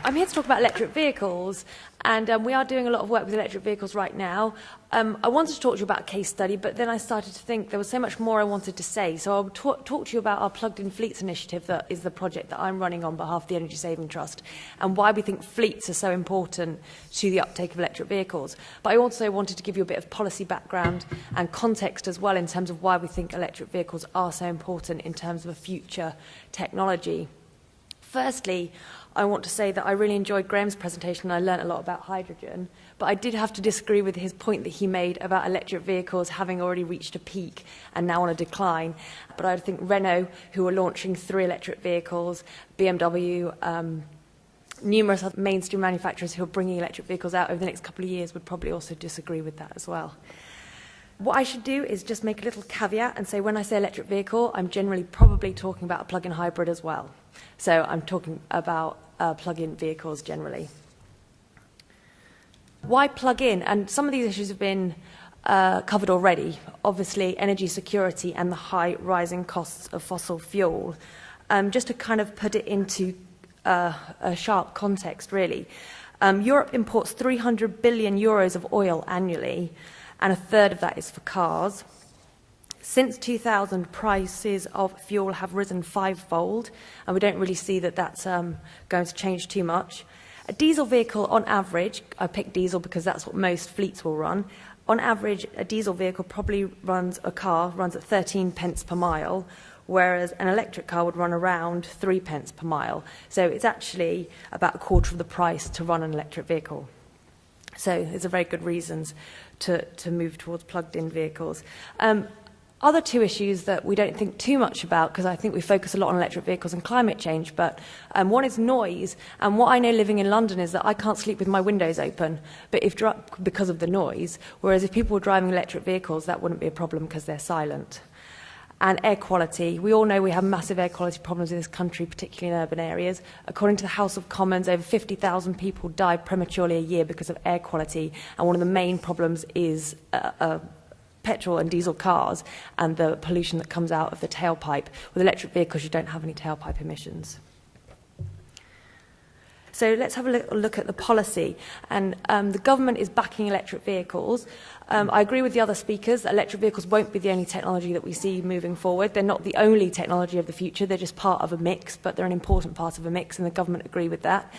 I'm here to talk about electric vehicles, and we are doing a lot of work with electric vehicles right now. I wanted to talk to you about a case study, but then I started to think there was so much more I wanted to say. So I'll talk to you about our Plugged-in Fleets initiative, that is the project that I'm running on behalf of the Energy Saving Trust, and why we think fleets are so important to the uptake of electric vehicles. But I also wanted to give you a bit of policy background and context as well in terms of why we think electric vehicles are so important in terms of a future technology. Firstly, I want to say that I really enjoyed Graham's presentation and I learnt a lot about hydrogen, but I did have to disagree with his point that he made about electric vehicles having already reached a peak and now on a decline. But I think Renault, who are launching 3 electric vehicles, BMW, numerous other mainstream manufacturers who are bringing electric vehicles out over the next couple of years would probably also disagree with that as well. What I should do is just make a little caveat and say when I say electric vehicle, I'm generally probably talking about a plug-in hybrid as well. So I'm talking about plug-in vehicles generally. Why plug-in? And some of these issues have been covered already. Obviously, energy security and the high rising costs of fossil fuel. Just to kind of put it into a sharp context, really. Europe imports 300 billion euros of oil annually, and a third of that is for cars. Since 2000, prices of fuel have risen 5-fold, and we don't really see that that's going to change too much. A diesel vehicle, on average, I picked diesel because that's what most fleets will run. On average, a diesel vehicle probably runs at 13 pence per mile, whereas an electric car would run around 3 pence per mile. So it's actually about a quarter of the price to run an electric vehicle. So there's a very good reasons to move towards plugged-in vehicles. Other 2 issues that we don't think too much about, because I think we focus a lot on electric vehicles and climate change, but one is noise. And what I know living in London is that I can't sleep with my windows open because of the noise, whereas if people were driving electric vehicles, that wouldn't be a problem because they're silent. And air quality. We all know we have massive air quality problems in this country, particularly in urban areas. According to the House of Commons, over 50,000 people die prematurely a year because of air quality, and one of the main problems is petrol and diesel cars and the pollution that comes out of the tailpipe. With electric vehicles, you don't have any tailpipe emissions. So let's have a little look at the policy. And the government is backing electric vehicles. I agree with the other speakers that electric vehicles won't be the only technology that we see moving forward. They're not the only technology of the future. They're just part of a mix, but they're an important part of a mix, and the government agree with that.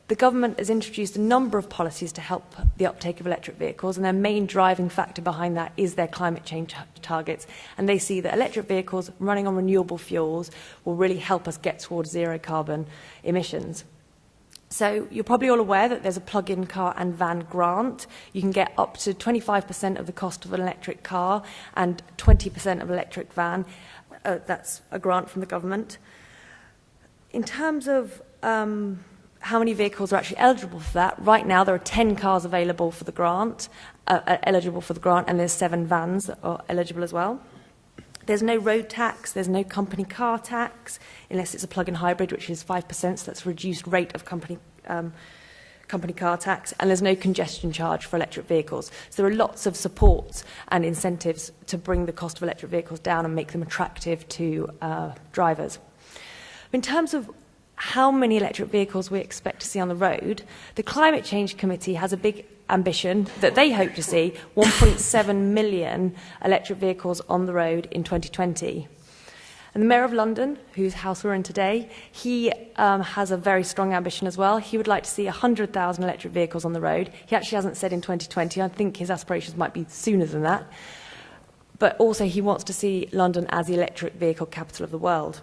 The government has introduced a number of policies to help the uptake of electric vehicles, and their main driving factor behind that is their climate change targets. And they see that electric vehicles running on renewable fuels will really help us get towards zero carbon emissions. So you're probably all aware that there's a plug-in car and van grant. You can get up to 25% of the cost of an electric car and 20% of an electric van. That's a grant from the government. In terms of how many vehicles are actually eligible for that, right now there are 10 cars available for the grant, eligible for the grant, and there's 7 vans that are eligible as well. There's no road tax, there's no company car tax, unless it's a plug-in hybrid, which is 5%, so that's a reduced rate of company car tax, and there's no congestion charge for electric vehicles. So there are lots of supports and incentives to bring the cost of electric vehicles down and make them attractive to drivers. In terms of how many electric vehicles we expect to see on the road, the Climate Change Committee has a big ambition that they hope to see 1.7 million electric vehicles on the road in 2020. And the Mayor of London, whose house we're in today, he has a very strong ambition as well. He would like to see 100,000 electric vehicles on the road. He actually hasn't said in 2020. I think his aspirations might be sooner than that. But also he wants to see London as the electric vehicle capital of the world.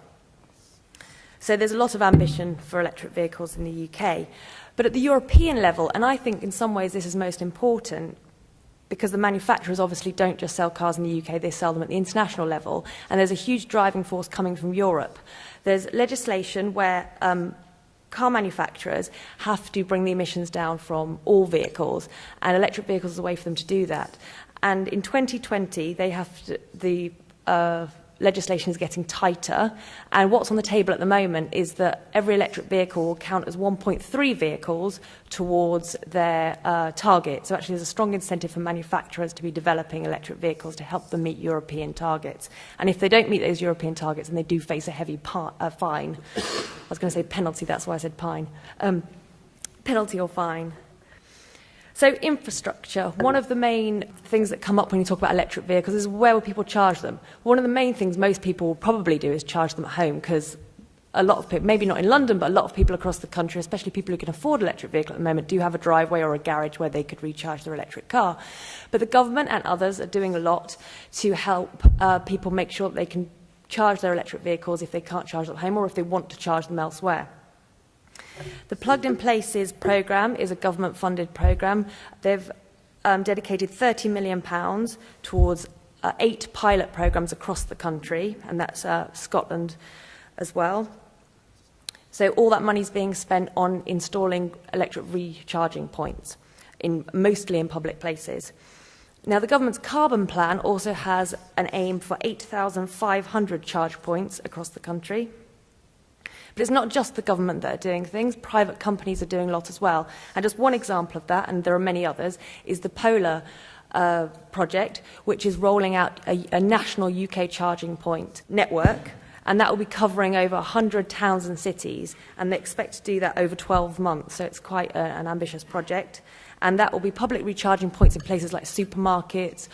So there's a lot of ambition for electric vehicles in the UK. But at the European level, and I think in some ways this is most important, because the manufacturers obviously don't just sell cars in the UK, they sell them at the international level, and there's a huge driving force coming from Europe. There's legislation where car manufacturers have to bring the emissions down from all vehicles, and electric vehicles is a way for them to do that. And in 2020, they have to, the legislation is getting tighter, and what's on the table at the moment is that every electric vehicle will count as 1.3 vehicles towards their target. So actually there's a strong incentive for manufacturers to be developing electric vehicles to help them meet European targets. And if they don't meet those European targets, then they do face a heavy fine. I was going to say penalty, that's why I said pine. penalty or fine. So infrastructure, one of the main things that come up when you talk about electric vehicles is where will people charge them? One of the main things most people will probably do is charge them at home, because a lot of people, maybe not in London, but a lot of people across the country, especially people who can afford an electric vehicle at the moment, do have a driveway or a garage where they could recharge their electric car. But the government and others are doing a lot to help people make sure that they can charge their electric vehicles if they can't charge them at home or if they want to charge them elsewhere. The Plugged in Places programme is a government-funded programme. They've dedicated £30 million towards 8 pilot programmes across the country, and that's Scotland as well. So all that money is being spent on installing electric recharging points, mostly in public places. Now, the government's carbon plan also has an aim for 8,500 charge points across the country. But it's not just the government that are doing things, private companies are doing a lot as well. And just one example of that, and there are many others, is the Polar project, which is rolling out a national UK charging point network, and that will be covering over 100 towns and cities, and they expect to do that over 12 months, so it's quite an ambitious project. And that will be public recharging points in places like supermarkets,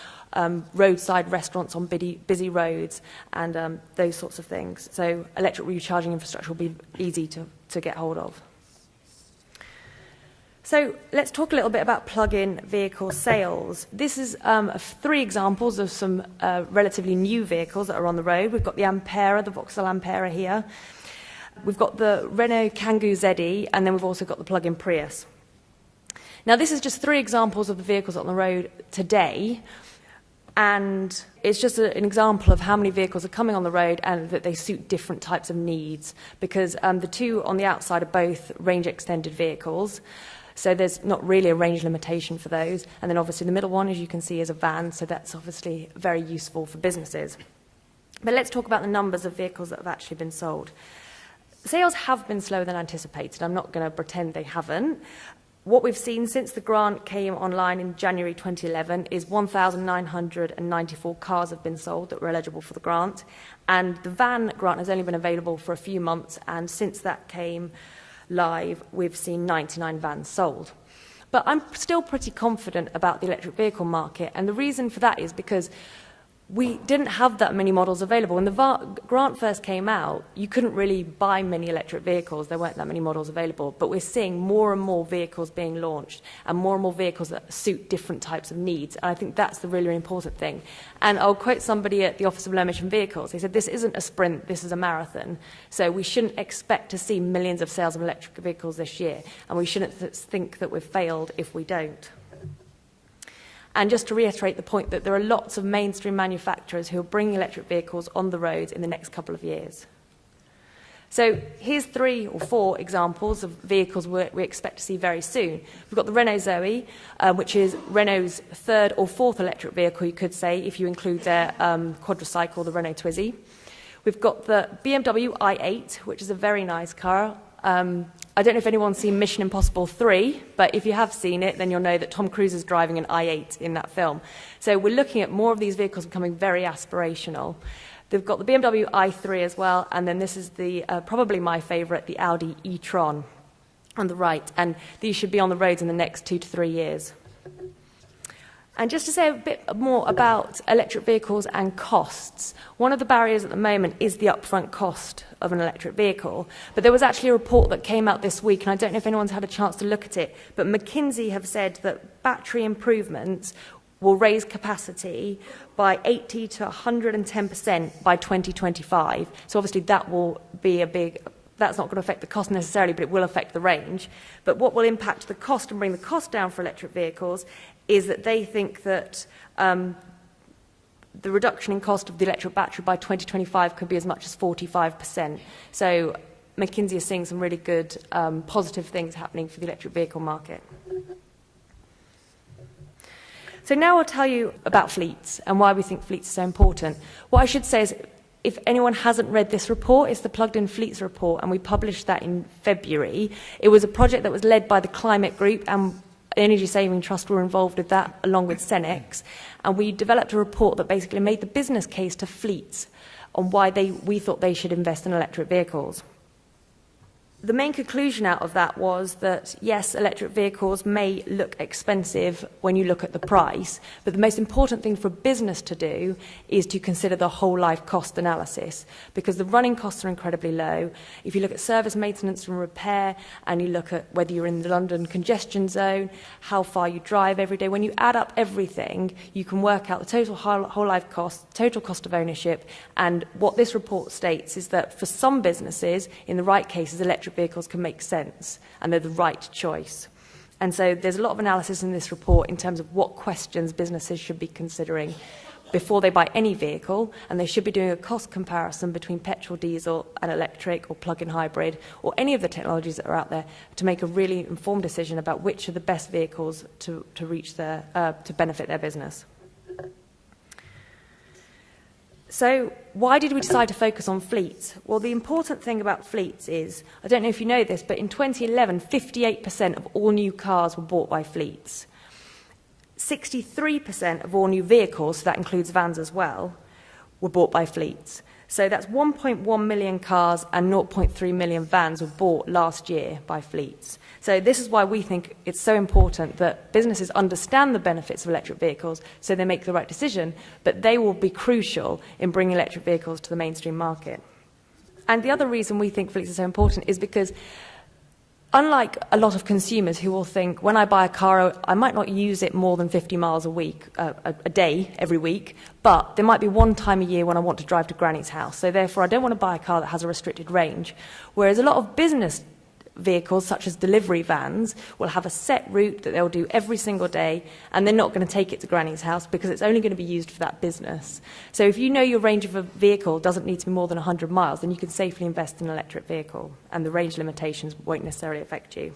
roadside restaurants on busy roads, and those sorts of things. So electric recharging infrastructure will be easy to get hold of. So let's talk a little bit about plug-in vehicle sales. This is 3 examples of some relatively new vehicles that are on the road. We've got the Ampera, the Vauxhall Ampera here. We've got the Renault Kangoo ZE, and then we've also got the plug-in Prius. Now, this is just 3 examples of the vehicles on the road today, and it's just an example of how many vehicles are coming on the road and that they suit different types of needs, because the 2 on the outside are both range-extended vehicles, so there's not really a range limitation for those. And then obviously the middle one, as you can see, is a van, so that's obviously very useful for businesses. But let's talk about the numbers of vehicles that have actually been sold. Sales have been slower than anticipated. I'm not going to pretend they haven't. What we've seen since the grant came online in January 2011 is 1,994 cars have been sold that were eligible for the grant, and the van grant has only been available for a few months, and since that came live, we've seen 99 vans sold. But I'm still pretty confident about the electric vehicle market, and the reason for that is because we didn't have that many models available. When the grant first came out, you couldn't really buy many electric vehicles. There weren't that many models available. But we're seeing more and more vehicles being launched and more vehicles that suit different types of needs. And I think that's the really important thing. And I'll quote somebody at the Office of Low Emission Vehicles. They said, this isn't a sprint, this is a marathon. So we shouldn't expect to see millions of sales of electric vehicles this year. And we shouldn't think that we've failed if we don't. And just to reiterate the point that there are lots of mainstream manufacturers who are bringing electric vehicles on the roads in the next couple of years. So here's 3 or 4 examples of vehicles we expect to see very soon. We've got the Renault Zoe, which is Renault's 3rd or 4th electric vehicle, you could say, if you include their quadricycle, the Renault Twizy. We've got the BMW i8, which is a very nice car. I don't know if anyone's seen Mission Impossible 3, but if you have seen it, then you'll know that Tom Cruise is driving an i8 in that film. So we're looking at more of these vehicles becoming very aspirational. They've got the BMW i3 as well, and then this is the probably my favourite, the Audi e-tron on the right, and these should be on the roads in the next 2 to 3 years. And just to say a bit more about electric vehicles and costs, one of the barriers at the moment is the upfront cost of an electric vehicle. But there was actually a report that came out this week, and I don't know if anyone's had a chance to look at it, but McKinsey have said that battery improvements will raise capacity by 80 to 110% by 2025. So obviously that will be that's not going to affect the cost necessarily, but it will affect the range. But what will impact the cost and bring the cost down for electric vehicles is that they think that the reduction in cost of the electric battery by 2025 could be as much as 45%. So McKinsey is seeing some really good positive things happening for the electric vehicle market. So now I'll tell you about fleets and why we think fleets are so important. What I should say is, if anyone hasn't read this report, it's the Plugged in Fleets report, and we published that in February. It was a project that was led by the Climate Group, and Energy Saving Trust were involved with that, along with Cenex. And we developed a report that basically made the business case to fleets on why we thought they should invest in electric vehicles. the main conclusion out of that was that, yes, electric vehicles may look expensive when you look at the price, but the most important thing for a business to do is to consider the whole life cost analysis, because the running costs are incredibly low. If you look at service, maintenance and repair, and you look at whether you're in the London congestion zone, how far you drive every day, when you add up everything, you can work out the total whole life cost, total cost of ownership, and what this report states is that for some businesses, in the right cases, electric vehicles can make sense and they're the right choice. And so there's a lot of analysis in this report in terms of what questions businesses should be considering before they buy any vehicle, and they should be doing a cost comparison between petrol, diesel and electric or plug-in hybrid or any of the technologies that are out there to make a really informed decision about which are the best vehicles to benefit their business. So why did we decide to focus on fleets? Well, the important thing about fleets is, I don't know if you know this, but in 2011, 58% of all new cars were bought by fleets. 63% of all new vehicles, so that includes vans as well, were bought by fleets. So that's 1.1 million cars and 0.3 million vans were bought last year by fleets. So this is why we think it's so important that businesses understand the benefits of electric vehicles so they make the right decision, but they will be crucial in bringing electric vehicles to the mainstream market. And the other reason we think fleets are so important is because unlike a lot of consumers who will think, when I buy a car, I might not use it more than 50 miles a day, every week, but there might be one time a year when I want to drive to Granny's house. So therefore, I don't want to buy a car that has a restricted range. Whereas a lot of business vehicles, such as delivery vans, will have a set route that they'll do every single day, and they're not going to take it to Granny's house because it's only going to be used for that business. So if you know your range of a vehicle doesn't need to be more than 100 miles, then you can safely invest in an electric vehicle, and the range limitations won't necessarily affect you.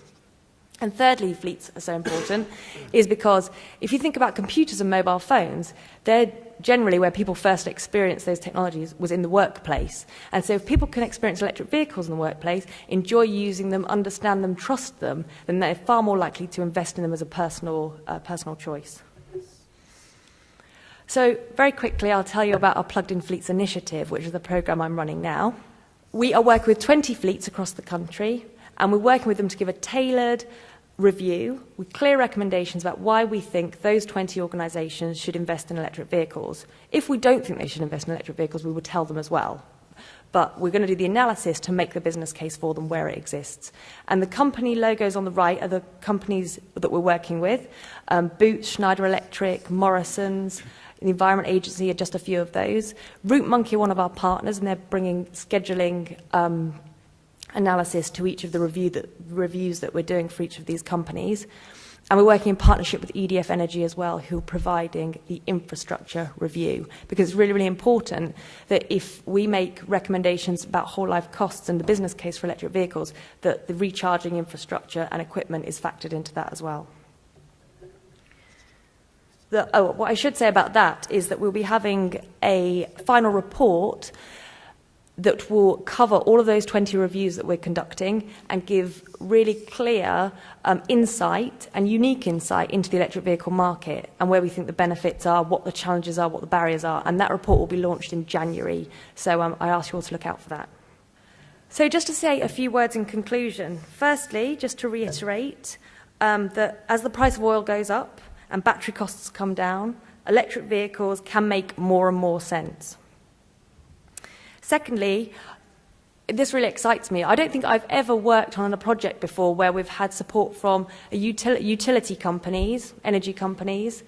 And thirdly, fleets are so important is because if you think about computers and mobile phones, they're generally where people first experienced those technologies was in the workplace. And so if people can experience electric vehicles in the workplace, enjoy using them, understand them, trust them, then they're far more likely to invest in them as a personal choice. So very quickly, I'll tell you about our Plugged-in Fleets initiative, which is the program I'm running now. We are working with 20 fleets across the country, and we're working with them to give a tailored review with clear recommendations about why we think those 20 organisations should invest in electric vehicles. If we don't think they should invest in electric vehicles, we will tell them as well. But we're going to do the analysis to make the business case for them where it exists. And the company logos on the right are the companies that we're working with. Boots, Schneider Electric, Morrison's, the Environment Agency are just a few of those. Route Monkey are one of our partners, and they're bringing scheduling analysis to each of the reviews that we're doing for each of these companies. And we're working in partnership with EDF Energy as well, who are providing the infrastructure review. Because it's really, really important that if we make recommendations about whole life costs and the business case for electric vehicles, that the recharging infrastructure and equipment is factored into that as well. What I should say about that is that we'll be having a final report that will cover all of those 20 reviews that we're conducting and give really clear insight and unique insight into the electric vehicle market and where we think the benefits are, what the challenges are, what the barriers are, and that report will be launched in January. So I ask you all to look out for that. So just to say a few words in conclusion. Firstly, just to reiterate that as the price of oil goes up and battery costs come down, electric vehicles can make more and more sense. Secondly, this really excites me. I don't think I've ever worked on a project before where we've had support from utility companies, energy companies,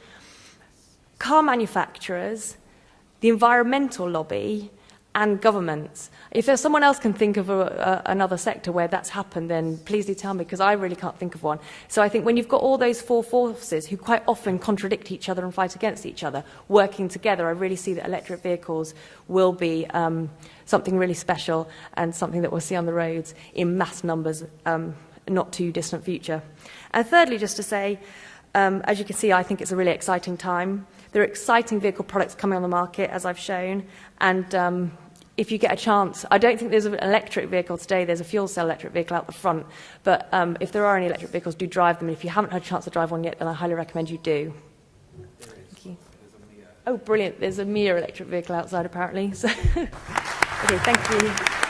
car manufacturers, the environmental lobby, and governments. If there's someone else can think of another sector where that's happened, then please do tell me, because I really can't think of one. So I think when you've got all those four forces who quite often contradict each other and fight against each other, working together, I really see that electric vehicles will be something really special and something that we'll see on the roads in mass numbers, not too distant future. And thirdly, just to say, as you can see, I think it's a really exciting time. There are exciting vehicle products coming on the market, as I've shown, and if you get a chance, I don't think there's an electric vehicle today, there's a fuel cell electric vehicle out the front, but if there are any electric vehicles, do drive them. And if you haven't had a chance to drive one yet, then I highly recommend you do. Thank you. Oh, brilliant. There's a Mia electric vehicle outside, apparently. So okay, thank you.